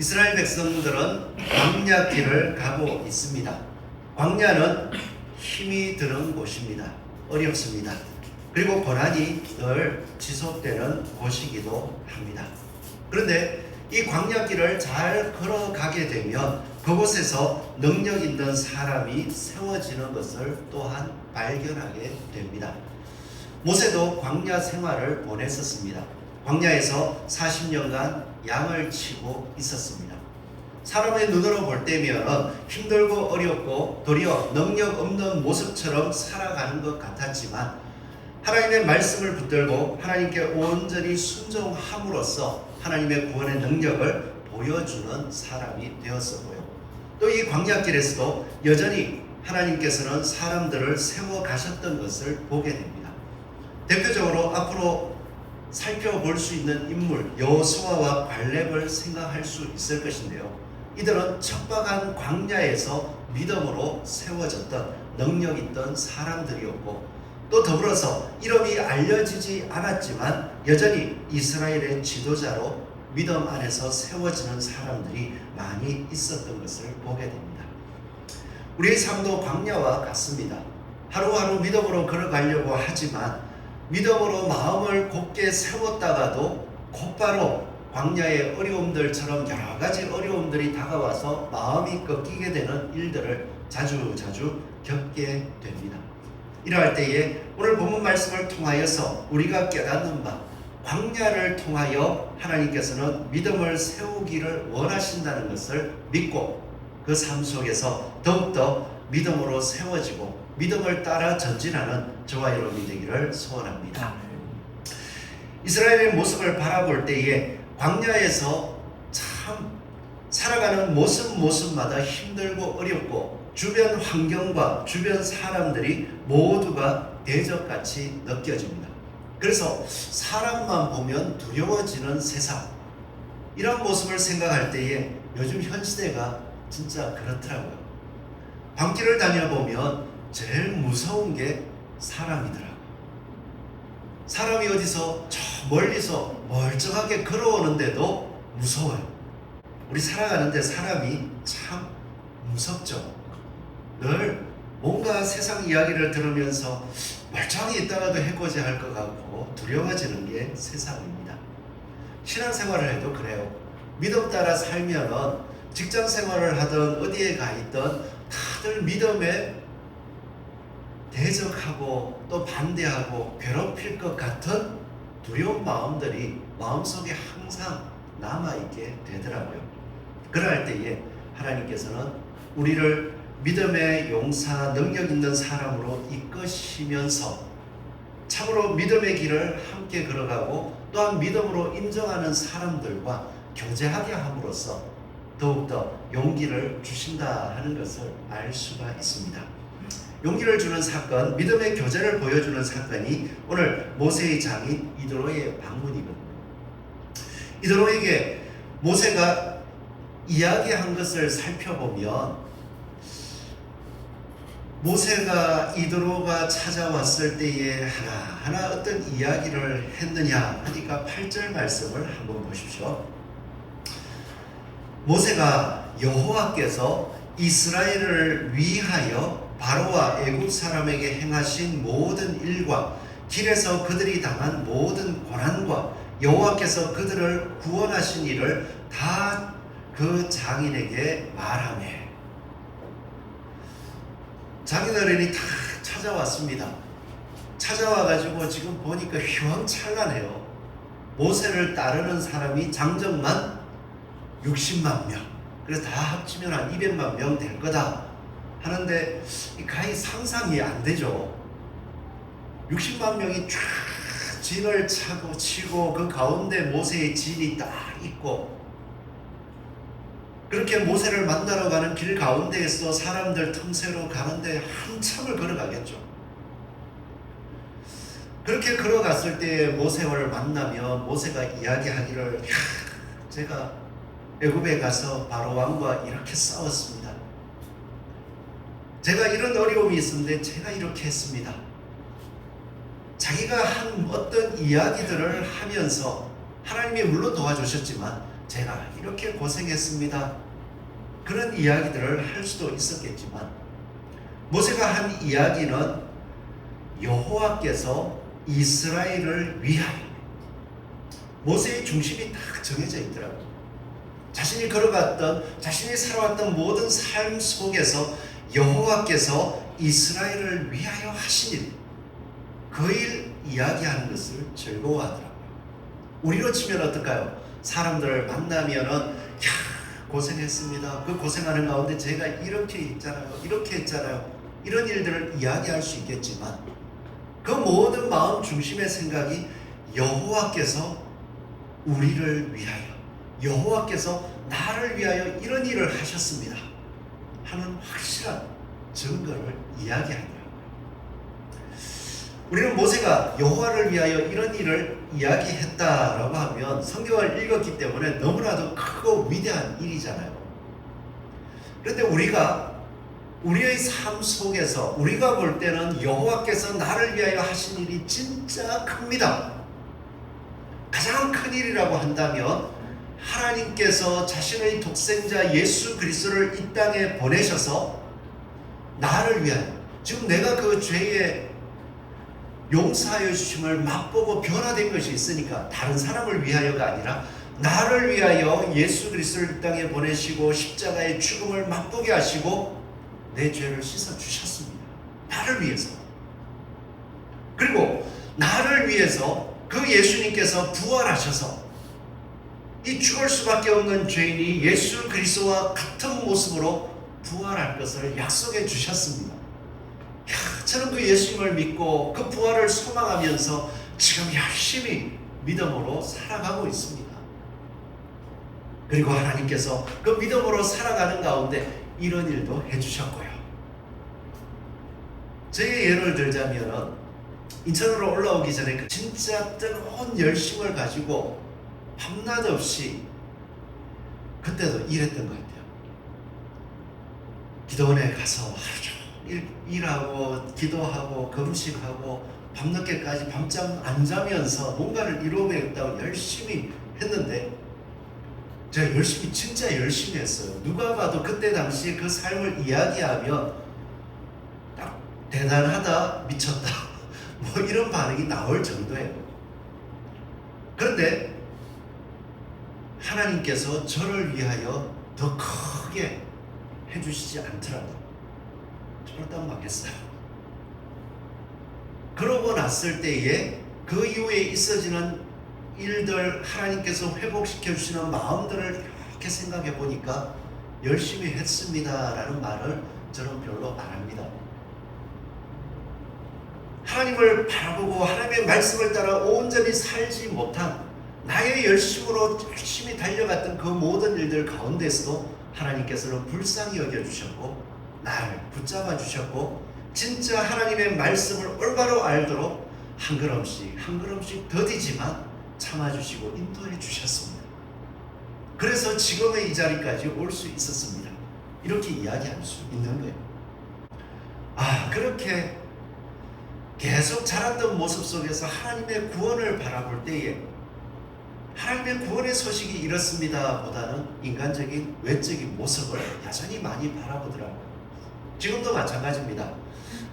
이스라엘 백성들은 광야길을 가고 있습니다. 광야는 힘이 드는 곳입니다. 어렵습니다. 그리고 고난이 늘 지속되는 곳이기도 합니다. 그런데 이 광야길을 잘 걸어가게 되면 그곳에서 능력 있는 사람이 세워지는 것을 또한 발견하게 됩니다. 모세도 광야 생활을 보냈었습니다. 광야에서 40년간 양을 치고 있었습니다. 사람의 눈으로 볼 때면 힘들고 어렵고 도리어 능력 없는 모습처럼 살아가는 것 같았지만 하나님의 말씀을 붙들고 하나님께 온전히 순종함으로써 하나님의 구원의 능력을 보여주는 사람이 되었었고요. 또 이 광야길에서도 여전히 하나님께서는 사람들을 세워가셨던 것을 보게 됩니다. 대표적으로 앞으로 살펴볼 수 있는 인물 여호수아와 갈렙을 생각할 수 있을 것인데요. 이들은 척박한 광야에서 믿음으로 세워졌던 능력 있던 사람들이었고 또 더불어서 이름이 알려지지 않았지만 여전히 이스라엘의 지도자로 믿음 안에서 세워지는 사람들이 많이 있었던 것을 보게 됩니다. 우리의 삶도 광야와 같습니다. 하루하루 믿음으로 걸어가려고 하지만 믿음으로 마음을 곧게 세웠다가도 곧바로 광야의 어려움들처럼 여러 가지 어려움들이 다가와서 마음이 꺾이게 되는 일들을 자주 겪게 됩니다. 이러할 때에 오늘 본문 말씀을 통하여서 우리가 깨닫는 바 광야를 통하여 하나님께서는 믿음을 세우기를 원하신다는 것을 믿고 그 삶 속에서 더욱더 믿음으로 세워지고 믿음을 따라 전진하는 저와 여러분이 되기를 소원합니다. 이스라엘의 모습을 바라볼 때에 광야에서 참 살아가는 모습마다 힘들고 어렵고 주변 환경과 주변 사람들이 모두가 대적같이 느껴집니다. 그래서 사람만 보면 두려워지는 세상, 이런 모습을 생각할 때에 요즘 현 시대가 진짜 그렇더라고요. 밤길을 다녀보면 제일 무서운 게 사람이더라고요. 사람이 어디서 저 멀리서 멀쩡하게 걸어오는데도 무서워요. 우리 살아가는데 사람이 참 무섭죠. 늘 뭔가 세상 이야기를 들으면서 멀쩡히 있다가도 해코지 할 것 같고 두려워지는 게 세상입니다. 신앙생활을 해도 그래요. 믿음 따라 살면은 직장 생활을 하든 어디에 가 있든 다들 믿음에 대적하고 또 반대하고 괴롭힐 것 같은 두려운 마음들이 마음속에 항상 남아있게 되더라고요. 그럴 때에 하나님께서는 우리를 믿음의 용사, 능력 있는 사람으로 이끄시면서 참으로 믿음의 길을 함께 걸어가고 또한 믿음으로 인정하는 사람들과 교제하게 함으로써 더욱더 용기를 주신다 하는 것을 알 수가 있습니다. 용기를 주는 사건, 믿음의 교제를 보여주는 사건이 오늘 모세의 장인 이드로의 방문이거든요. 이드로에게 모세가 이야기한 것을 살펴보면 모세가 이드로가 찾아왔을 때에 하나하나 어떤 이야기를 했느냐 하니까 8절 말씀을 한번 보십시오. 모세가 여호와께서 이스라엘을 위하여 바로와 애굽 사람에게 행하신 모든 일과 길에서 그들이 당한 모든 고난과 여호와께서 그들을 구원하신 일을 다 그 장인에게 말하며 장인 어른이 다 찾아왔습니다. 찾아와가지고 지금 보니까 휘황찬란해요. 모세를 따르는 사람이 장정만 60만 명, 그래서 다 합치면 한 200만 명 될 거다 하는데 가히 상상이 안 되죠. 60만 명이 쫙 진을 차고 치고 그 가운데 모세의 진이 딱 있고 그렇게 모세를 만나러 가는 길 가운데에서 사람들 틈새로 가는데 한참을 걸어가겠죠. 그렇게 걸어갔을 때 모세를 만나면 모세가 이야기하기를 제가 애굽에 가서 바로 왕과 이렇게 싸웠습니다. 제가 이런 어려움이 있었는데 제가 이렇게 했습니다. 자기가 한 어떤 이야기들을 하면서 하나님이 물론 도와주셨지만 제가 이렇게 고생했습니다. 그런 이야기들을 할 수도 있었겠지만 모세가 한 이야기는 여호와께서 이스라엘을 위하여, 모세의 중심이 딱 정해져 있더라고요. 자신이 걸어갔던, 자신이 살아왔던 모든 삶 속에서 여호와께서 이스라엘을 위하여 하신 일, 그 일 이야기하는 것을 즐거워하더라고요. 우리로 치면 어떨까요? 사람들을 만나면은 고생했습니다. 그 고생하는 가운데 제가 이렇게 했잖아요. 이렇게 했잖아요. 이런 일들을 이야기할 수 있겠지만 그 모든 마음 중심의 생각이 여호와께서 우리를 위하여, 여호와께서 나를 위하여 이런 일을 하셨습니다 하는 확실한 증거를 이야기하더라고요. 우리는 모세가 여호와를 위하여 이런 일을 이야기했다라고 하면 성경을 읽었기 때문에 너무나도 크고 위대한 일이잖아요. 그런데 우리의 삶 속에서 우리가 볼 때는 여호와께서 나를 위하여 하신 일이 진짜 큽니다. 가장 큰 일이라고 한다면 하나님께서 자신의 독생자 예수 그리스도를 이 땅에 보내셔서 나를 위하여, 지금 내가 그 죄의 용서하여 주심을 맛보고 변화된 것이 있으니까 다른 사람을 위하여가 아니라 나를 위하여 예수 그리스도를 이 땅에 보내시고 십자가의 죽음을 맛보게 하시고 내 죄를 씻어 주셨습니다. 나를 위해서. 그리고 나를 위해서 그 예수님께서 부활하셔서 이 죽을 수밖에 없는 죄인이 예수 그리스도와 같은 모습으로 부활할 것을 약속해 주셨습니다. 저는 그 예수님을 믿고 그 부활을 소망하면서 지금 열심히 믿음으로 살아가고 있습니다. 그리고 하나님께서 그 믿음으로 살아가는 가운데 이런 일도 해주셨고요. 제 예를 들자면 인천으로 올라오기 전에 진짜 뜨거운 열심을 가지고 밤낮 없이 그때도 일했던 것 같아요. 기도원에 가서 하루 종일 일하고 기도하고 금식하고 밤늦게까지 밤잠 안 자면서 뭔가를 이루어야겠다고 열심히 했는데 제가 진짜 열심히 했어요. 누가 봐도 그때 당시 그 삶을 이야기하면 딱 대단하다, 미쳤다 뭐 이런 반응이 나올 정도예요. 그런데 하나님께서 저를 위하여 더 크게 해주시지 않더라고요. 쫄딱 망했어요. 그러고 났을 때에 그 이후에 있어지는 일들, 하나님께서 회복시켜 주시는 마음들을 이렇게 생각해 보니까 열심히 했습니다 라는 말을 저는 별로 안 합니다. 하나님을 바라보고 하나님의 말씀을 따라 온전히 살지 못한 나의 열심으로 열심히 달려갔던 그 모든 일들 가운데서도 하나님께서는 불쌍히 여겨주셨고 나를 붙잡아 주셨고 진짜 하나님의 말씀을 올바로 알도록 한 걸음씩 더디지만 참아주시고 인도해 주셨습니다. 그래서 지금의 이 자리까지 올 수 있었습니다. 이렇게 이야기할 수 있는 거예요. 그렇게 계속 자랐던 모습 속에서 하나님의 구원을 바라볼 때에 하나님의 구원의 소식이 이렇습니다 보다는 인간적인 외적인 모습을 여전히 많이 바라보더라고요. 지금도 마찬가지입니다.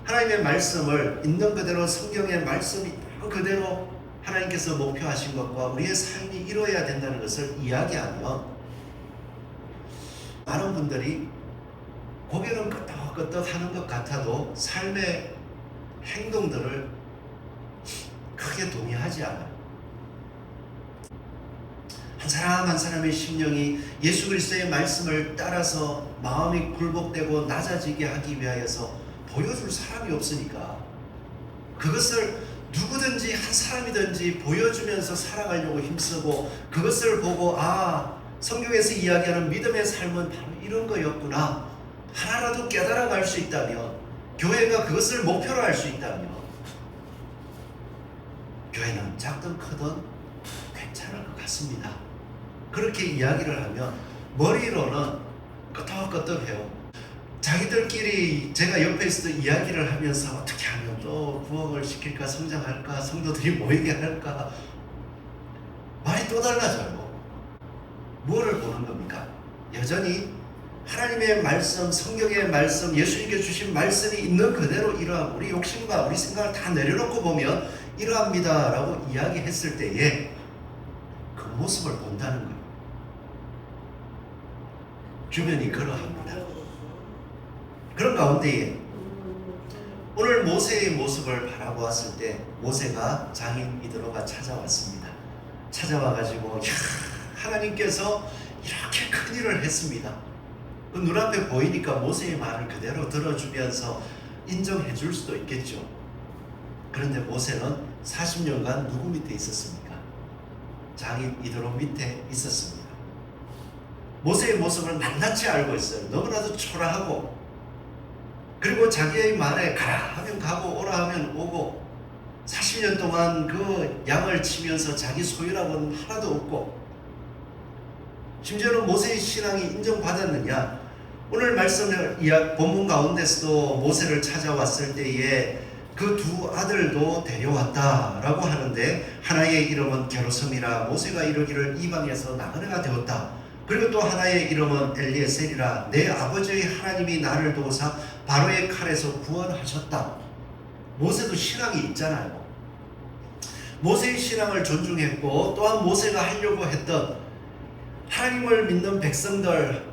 하나님의 말씀을 있는 그대로 성경의 말씀이 그대로 하나님께서 목표하신 것과 우리의 삶이 이루어야 된다는 것을 이야기하면 많은 분들이 고개는 끄덕끄덕 하는 것 같아도 삶의 행동들을 크게 동의하지 않아요. 한 사람 한 사람의 심령이 예수 그리스도의 말씀을 따라서 마음이 굴복되고 낮아지게 하기 위하여서 보여줄 사람이 없으니까 그것을 누구든지 한 사람이든지 보여주면서 살아가려고 힘쓰고 그것을 보고 성경에서 이야기하는 믿음의 삶은 바로 이런 거였구나 하나라도 깨달아갈 수 있다면 교회가 그것을 목표로 할 수 있다면 교회는 작든 크든 괜찮을 것 같습니다. 그렇게 이야기를 하면 머리로는 끄덕끄덕해요. 자기들끼리 제가 옆에 있어도 이야기를 하면서 어떻게 하면 또 부흥을 시킬까, 성장할까, 성도들이 모이게 할까 말이 또 달라져요. 뭐를 보는 겁니까? 여전히 하나님의 말씀, 성경의 말씀, 예수님께 주신 말씀이 있는 그대로 이러하고 우리 욕심과 우리 생각을 다 내려놓고 보면 이러합니다 라고 이야기했을 때에 그 모습을 본다는 거예요. 주변이 그러합니다. 그런 가운데에 오늘 모세의 모습을 바라보았을 때 모세가 장인 이드로가 찾아왔습니다. 찾아와가지고 하나님께서 이렇게 큰 일을 했습니다. 그 눈앞에 보이니까 모세의 말을 그대로 들어주면서 인정해 줄 수도 있겠죠. 그런데 모세는 40년간 누구 밑에 있었습니까? 장인 이드로 밑에 있었습니다. 모세의 모습을 낱낱이 알고 있어요. 너무나도 초라하고, 그리고 자기의 말에 가라 하면 가고 오라 하면 오고, 40년 동안 그 양을 치면서 자기 소유라고는 하나도 없고, 심지어는 모세의 신앙이 인정받았느냐? 오늘 말씀을 본문 가운데서도 모세를 찾아왔을 때에 그 두 아들도 데려왔다라고 하는데, 하나의 이름은 게르솜이라 모세가 이르기를 이방에서 나그네가 되었다. 그리고 또 하나의 이름은 엘리에셀이라 내 아버지의 하나님이 나를 도우사 바로의 칼에서 구원하셨다. 모세도 신앙이 있잖아요. 모세의 신앙을 존중했고, 또한 모세가 하려고 했던 하나님을 믿는 백성들,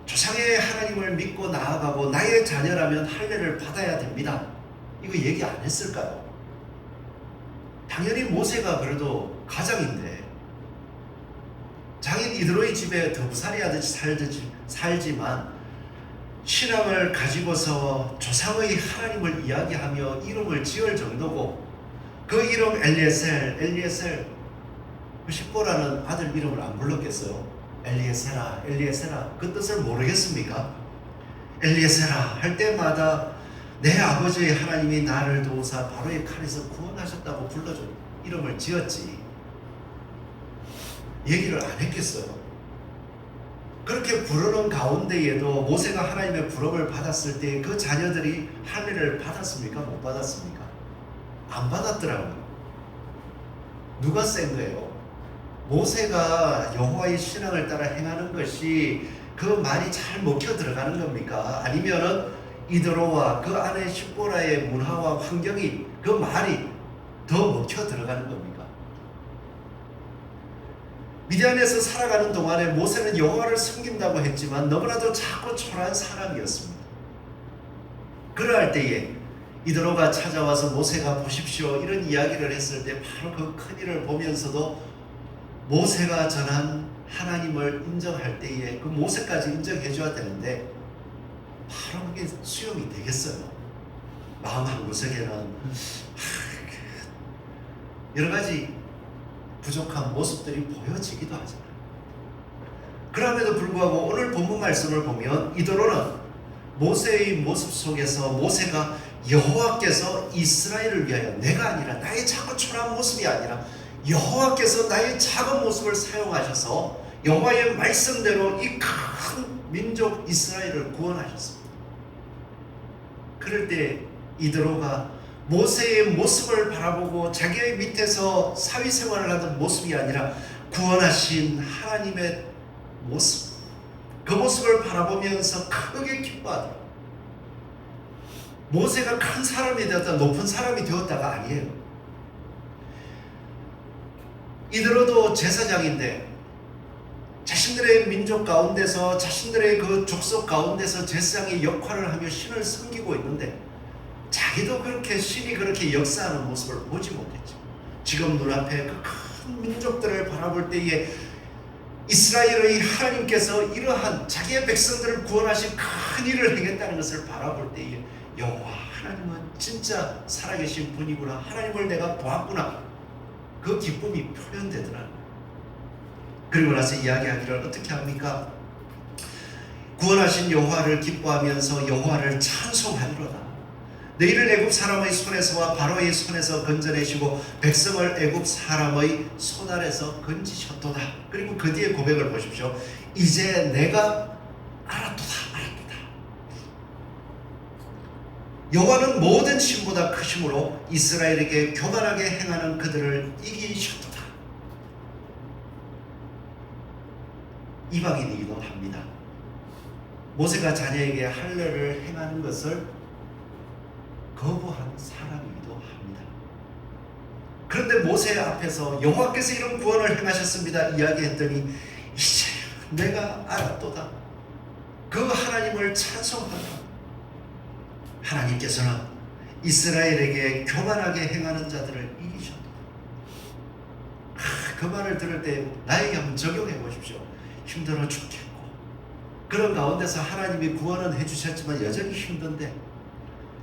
조상의 하나님을 믿고 나아가고 나의 자녀라면 할례를 받아야 됩니다. 이거 얘기 안 했을까요? 당연히 모세가 그래도 가장인데 장인 이드로의 집에 더부살이 하듯이 살지만 신앙을 가지고서 조상의 하나님을 이야기하며 이름을 지을 정도고, 그 이름 엘리에셀 그 십보라는 아들 이름을 안 불렀겠어요? 엘리에셀아 그 뜻을 모르겠습니까? 엘리에셀아 할 때마다 내 아버지의 하나님이 나를 도우사 바로의 칼에서 구원하셨다고 불러줘 이름을 지었지, 얘기를 안 했겠어요? 그렇게 부르는 가운데에도 모세가 하나님의 부름을 받았을 때 그 자녀들이 할례를 받았습니까? 못 받았습니까? 안 받았더라고요. 누가 센 거예요? 모세가 여호와의 신앙을 따라 행하는 것이 그 말이 잘 먹혀 들어가는 겁니까? 아니면은 이드로와 그 안에 십보라의 문화와 환경이 그 말이 더 먹혀 들어가는 겁니까? 미디안에서 살아가는 동안에 모세는 여호와를 섬긴다고 했지만 너무나도 작고 초라한 사람이었습니다. 그러할 때에 이드로가 찾아와서 모세가 보십시오 이런 이야기를 했을 때 바로 그 큰일을 보면서도 모세가 전한 하나님을 인정할 때에 그 모세까지 인정해 줘야 되는데 바로 그게 수용이 되겠어요? 마음 한구석에는 여러 가지 부족한 모습들이 보여지기도 하잖아요. 그럼에도 불구하고 오늘 본문 말씀을 보면 이드로는 모세의 모습 속에서 모세가 여호와께서 이스라엘을 위하여, 내가 아니라 나의 작고 초라한 모습이 아니라 여호와께서 나의 작은 모습을 사용하셔서 여호와의 말씀대로 이 큰 민족 이스라엘을 구원하셨습니다. 그럴 때 이드로가 모세의 모습을 바라보고 자기의 밑에서 사회생활을 하던 모습이 아니라 구원하신 하나님의 모습, 그 모습을 바라보면서 크게 기뻐하더라고요. 모세가 큰 사람이 되었다, 높은 사람이 되었다가 아니에요. 이드로도 제사장인데 자신들의 민족 가운데서, 자신들의 그 족속 가운데서 제사장의 역할을 하며 신을 섬기고 있는데 자기도 그렇게 신이 그렇게 역사하는 모습을 보지 못했죠. 지금 눈앞에 그 큰 민족들을 바라볼 때에 이스라엘의 하나님께서 이러한 자기의 백성들을 구원하신 큰 일을 행했다는 것을 바라볼 때에 여호와 하나님은 진짜 살아계신 분이구나, 하나님을 내가 보았구나, 그 기쁨이 표현되더라고요. 그리고 나서 이야기하기를 어떻게 합니까? 구원하신 여호와를 기뻐하면서 여호와를 찬송하리로다. 너희를 애굽 사람의 손에서와 바로의 손에서 건져내시고 백성을 애굽 사람의 손아래서 건지셨도다. 그리고 그 뒤에 고백을 보십시오. 이제 내가 알았도다. 여호와는 모든 신보다 크심으로 이스라엘에게 교만하게 행하는 그들을 이기셨도다. 이방인이기도 합니다. 모세가 자녀에게 할례를 행하는 것을 거부한 사람이기도 합니다. 그런데 모세 앞에서 여호와께서 이런 구원을 행하셨습니다 이야기했더니 이제 내가 알았도다. 그 하나님을 찬송하라. 하나님께서는 이스라엘에게 교만하게 행하는 자들을 이기셨다. 그 말을 들을 때 나에게 한번 적용해 보십시오. 힘들어 죽겠고 그런 가운데서 하나님이 구원은 해주셨지만 여전히 힘든데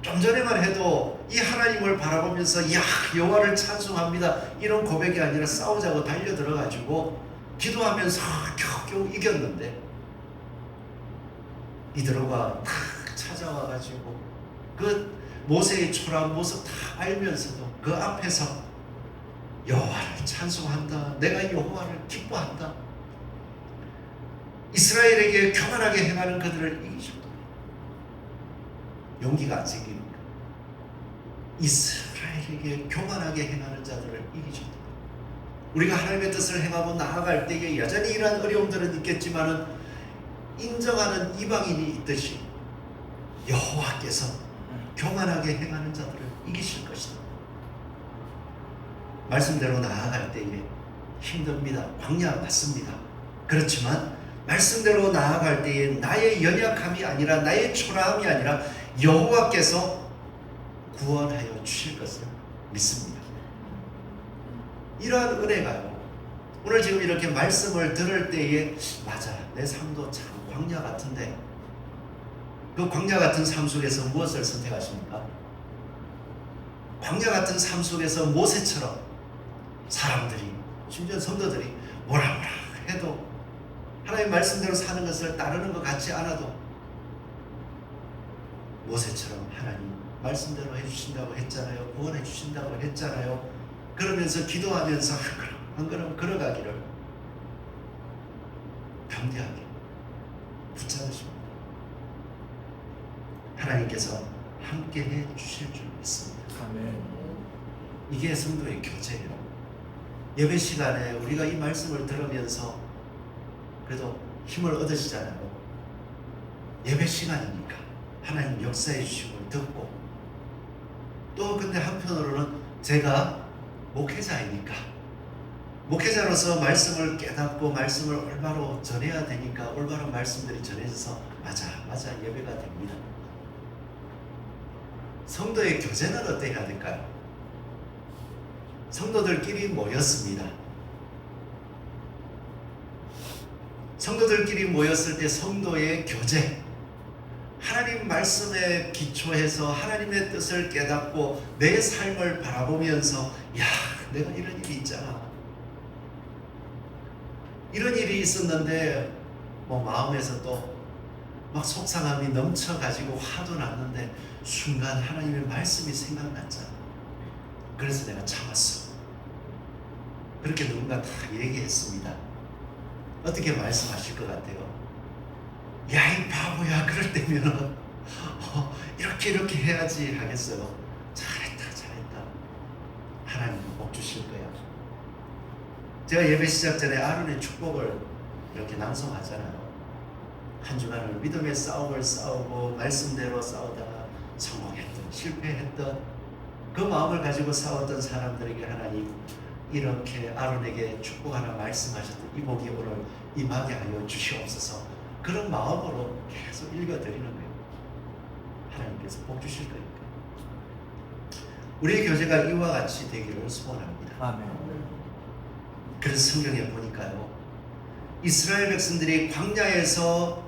좀 전에만 해도 이 하나님을 바라보면서 야 여호와를 찬송합니다 이런 고백이 아니라 싸우자고 달려들어가지고 기도하면서 겨우 이겼는데 이드로가 탁 찾아와가지고 그 모세의 초라한 모습 다 알면서도 그 앞에서 여호와를 찬송한다. 내가 여호와를 기뻐한다. 이스라엘에게 교만하게 행하는 그들을 이기셨다. 용기가 안 생깁니까? 이스라엘에게 교만하게 행하는 자들을 이기셨다. 우리가 하나님의 뜻을 행하고 나아갈 때에 여전히 이러한 어려움들은 있겠지만은 인정하는 이방인이 있듯이 여호와께서 교만하게 행하는 자들을 이기실 것이다. 말씀대로 나아갈 때에 힘듭니다. 광야 맞습니다. 그렇지만 말씀대로 나아갈 때에 나의 연약함이 아니라 나의 초라함이 아니라 여호와께서 구원하여 주실 것을 믿습니다. 이러한 은혜가요. 오늘 지금 이렇게 말씀을 들을 때에 맞아 내 삶도 참 광야 같은데 그 광야 같은 삶 속에서 무엇을 선택하십니까? 광야 같은 삶 속에서 모세처럼 사람들이 심지어 성도들이 뭐라 해도 하나님의 말씀대로 사는 것을 따르는 것 같지 않아도 모세처럼 하나님 말씀대로 해주신다고 했잖아요. 구원해 주신다고 했잖아요. 그러면서 기도하면서 한 걸음 걸어가기를 담대하게 붙잡으십니다. 하나님께서 함께해 주실 줄 믿습니다. 아멘. 이게 성도의 교제예요. 예배 시간에 우리가 이 말씀을 들으면서 그래도 힘을 얻으시잖아요. 예배 시간이니까 하나님 역사해 주시고 듣고 또 근데 한편으로는 제가 목회자이니까 목회자로서 말씀을 깨닫고 말씀을 올바로 전해야 되니까 올바른 말씀들이 전해져서 맞아 예배가 됩니다. 성도의 교제는 어때야 될까요? 성도들끼리 모였습니다. 성도들끼리 모였을 때 성도의 교제, 하나님 말씀에 기초해서 하나님의 뜻을 깨닫고 내 삶을 바라보면서 야 내가 이런 일이 있잖아. 이런 일이 있었는데 뭐 마음에서 또 막 속상함이 넘쳐가지고 화도 났는데 순간 하나님의 말씀이 생각났잖아. 그래서 내가 참았어. 그렇게 누군가 다 얘기했습니다. 어떻게 말씀하실 것 같아요? 야, 이 바보야. 그럴 때면은 이렇게 해야지 하겠어요. 잘했다. 하나님 복 주실 거야. 제가 예배 시작 전에 아론의 축복을 이렇게 낭송하잖아요. 한 주간을 믿음의 싸움을 싸우고 말씀대로 싸우다가 성공했던 실패했던 그 마음을 가지고 싸웠던 사람들에게 하나님 이렇게 아론에게 축복 하나 말씀하셨던 이 복이 오늘 임하게 하여 주시옵소서. 그런 마음으로 계속 읽어드리는 거예요. 하나님께서 복 주실 거니까. 우리의 교제가 이와 같이 되기를 소원합니다. 아멘. 그래서 성경에 보니까요, 이스라엘 백성들이 광야에서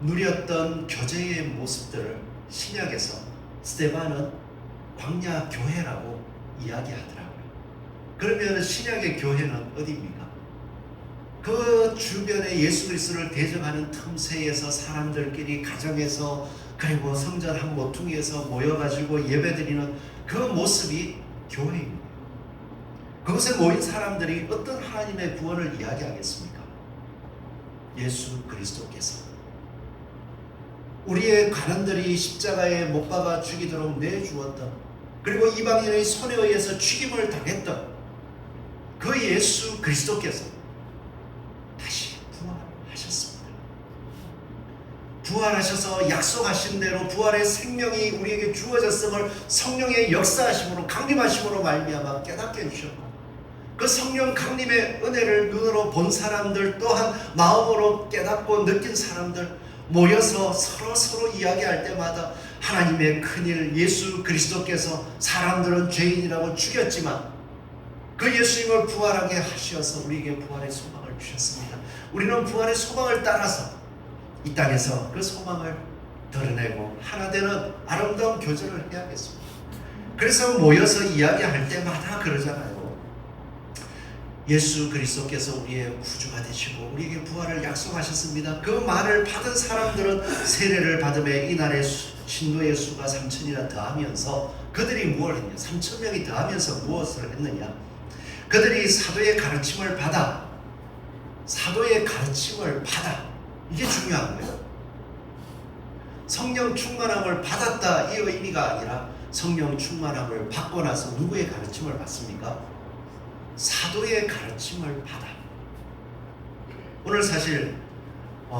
누렸던 교제의 모습들을 신약에서 스데반은 광야 교회라고 이야기하더라고요. 그러면 신약의 교회는 어디입니까? 그 주변에 예수 그리스도를 대적하는 틈새에서 사람들끼리 가정에서 그리고 성전 한 모퉁이에서 모여가지고 예배드리는 그 모습이 교회입니다. 그곳에 모인 사람들이 어떤 하나님의 구원을 이야기하겠습니까? 예수 그리스도께서 우리의 가난들이 십자가에 못 박아 죽이도록 내주었던, 그리고 이방인의 손에 의해서 죽임을 당했던 그 예수 그리스도께서 다시 부활하고 부활하셔서 약속하신 대로 부활의 생명이 우리에게 주어졌음을 성령의 역사하심으로 강림하심으로 말미암아 깨닫게 해주셨고, 그 성령 강림의 은혜를 눈으로 본 사람들 또한 마음으로 깨닫고 느낀 사람들 모여서 서로 이야기할 때마다 하나님의 큰일 예수 그리스도께서 사람들은 죄인이라고 죽였지만 그 예수님을 부활하게 하셔서 우리에게 부활의 소망을 주셨습니다. 우리는 부활의 소망을 따라서 이 땅에서 그 소망을 드러내고 하나 되는 아름다운 교제를 해야겠습니다. 그래서 모여서 이야기할 때마다 그러잖아요. 예수 그리스도께서 우리의 구주가 되시고 우리에게 부활을 약속하셨습니다. 그 말을 받은 사람들은 세례를 받음에 이날의 신도의 수가 3,000이나 더하면서 그들이 무엇을 했냐? 3,000명이 더하면서 무엇을 했느냐? 그들이 사도의 가르침을 받아 이게 중요한 거예요. 성령 충만함을 받았다 이 의미가 아니라 성령 충만함을 받고 나서 누구의 가르침을 받습니까? 사도의 가르침을 받아. 오늘 사실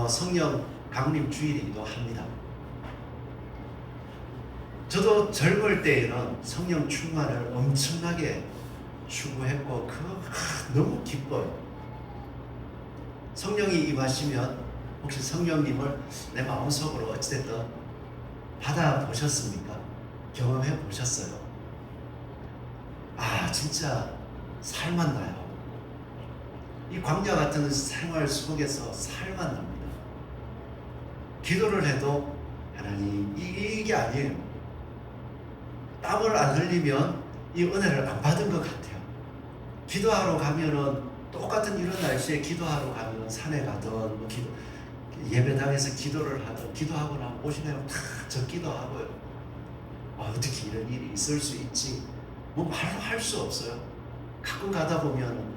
성령 강림 주일이기도 합니다. 저도 젊을 때에는 성령 충만을 엄청나게 추구했고 너무 기뻐요. 성령이 임하시면 혹시 성령님을 내 마음속으로 어찌됐든 받아보셨습니까? 경험해 보셨어요? 진짜 살만 나요. 이 광야 같은 생활 속에서 살만 납니다. 기도를 해도 하나님 이게 아니에요. 땀을 안 흘리면 이 은혜를 안 받은 것 같아요. 기도하러 가면은 똑같은 이런 날씨에 기도하러 가면 산에 가든 예배당에서 기도를 하든 기도하고 나면 오시면 다 적기도 하고요. 어떻게 이런 일이 있을 수 있지? 뭐 말로 할 수 없어요. 가끔 가다 보면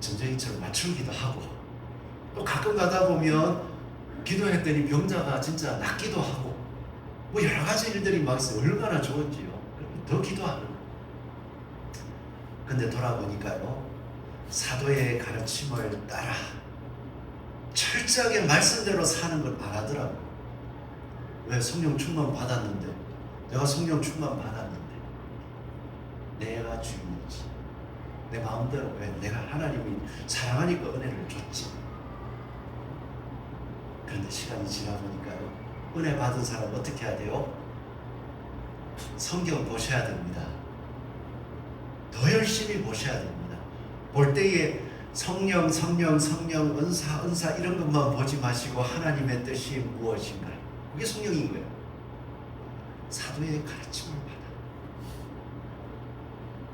전쟁이처럼 맞추기도 하고 또 가끔 가다 보면 기도했더니 병자가 진짜 낫기도 하고 뭐 여러 가지 일들이 막 있어요. 얼마나 좋은지요. 더 기도하는 거예요. 근데 돌아보니까요, 사도의 가르침을 따라 철저하게 말씀대로 사는 걸 안 하더라고요. 왜? 성령 충만 받았는데, 내가 성령 충만 받았는데 내가 주인이지. 내 마음대로 왜? 내가 하나님이 사랑하니까 은혜를 줬지. 그런데 시간이 지나보니까요, 은혜 받은 사람 어떻게 해야 돼요? 성경 보셔야 됩니다. 더 열심히 보셔야 됩니다. 볼 때에 성령, 은사 이런 것만 보지 마시고 하나님의 뜻이 무엇인가, 그게 성령인 거예요. 사도의 가르침을 받아.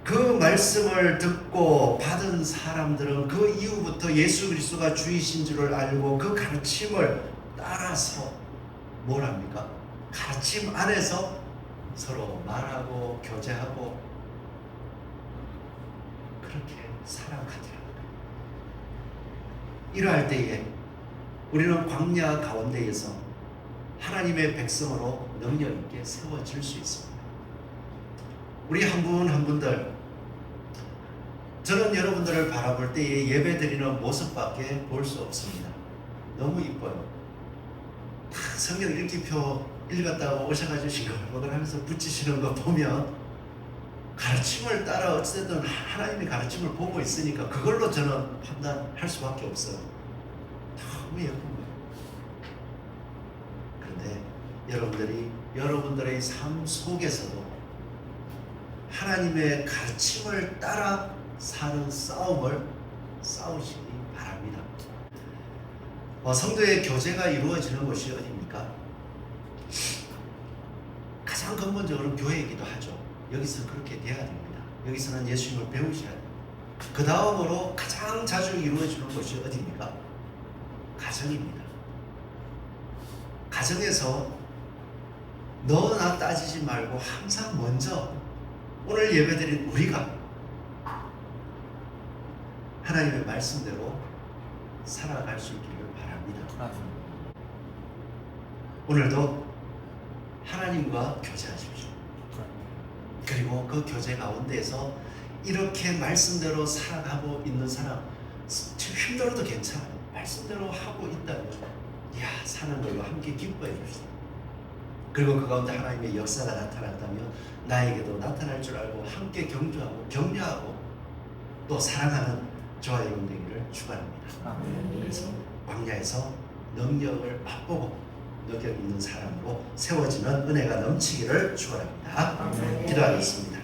그 말씀을 듣고 받은 사람들은 그 이후부터 예수 그리스도가 주이신 줄을 알고 그 가르침을 따라서 뭘 합니까? 가르침 안에서 서로 말하고 교제하고 그렇게 살아가더라고요. 이러할 때에 우리는 광야 가운데에서 하나님의 백성으로 능력 있게 세워질 수 있습니다. 우리 한 분 한 분들, 저는 여러분들을 바라볼 때에 예배드리는 모습밖에 볼 수 없습니다. 너무 이뻐요. 성경 읽기표 읽었다고 오셔가지고 싱글벙글 하면서 붙이시는 거 보면 가르침을 따라 어찌됐든 하나님의 가르침을 보고 있으니까 그걸로 저는 판단할 수밖에 없어요. 너무 예쁜 거예요. 그런데 여러분들의 삶 속에서도 하나님의 가르침을 따라 사는 싸움을 싸우시기 바랍니다. 성도의 교제가 이루어지는 곳이 어디입니까? 가장 근본적으로 교회이기도 하죠. 여기서 그렇게 돼야 됩니다. 여기서는 예수님을 배우셔야 돼요. 그 다음으로 가장 자주 이루어지는 곳이 어디입니까? 가정입니다. 가정에서 너 나 따지지 말고 항상 먼저 오늘 예배드린 우리가 하나님의 말씀대로 살아갈 수 있기를 바랍니다. 오늘도 하나님과 교제하십시오. 그리고 그 교제 가운데에서 이렇게 말씀대로 살아가고 있는 사람, 힘들어도 괜찮아요. 말씀대로 하고 있다면 이야 사는 걸로 함께 기뻐해 줍시다. 그리고 그 가운데 하나님의 역사가 나타났다면 나에게도 나타날 줄 알고 함께 경주하고 격려하고 또 사랑하는 저와 여러분 되기를 축원합니다. 그래서 광야에서 능력을 맛보고 능력 있는 사람으로 세워지는 은혜가 넘치기를 축원합니다. 기도하겠습니다.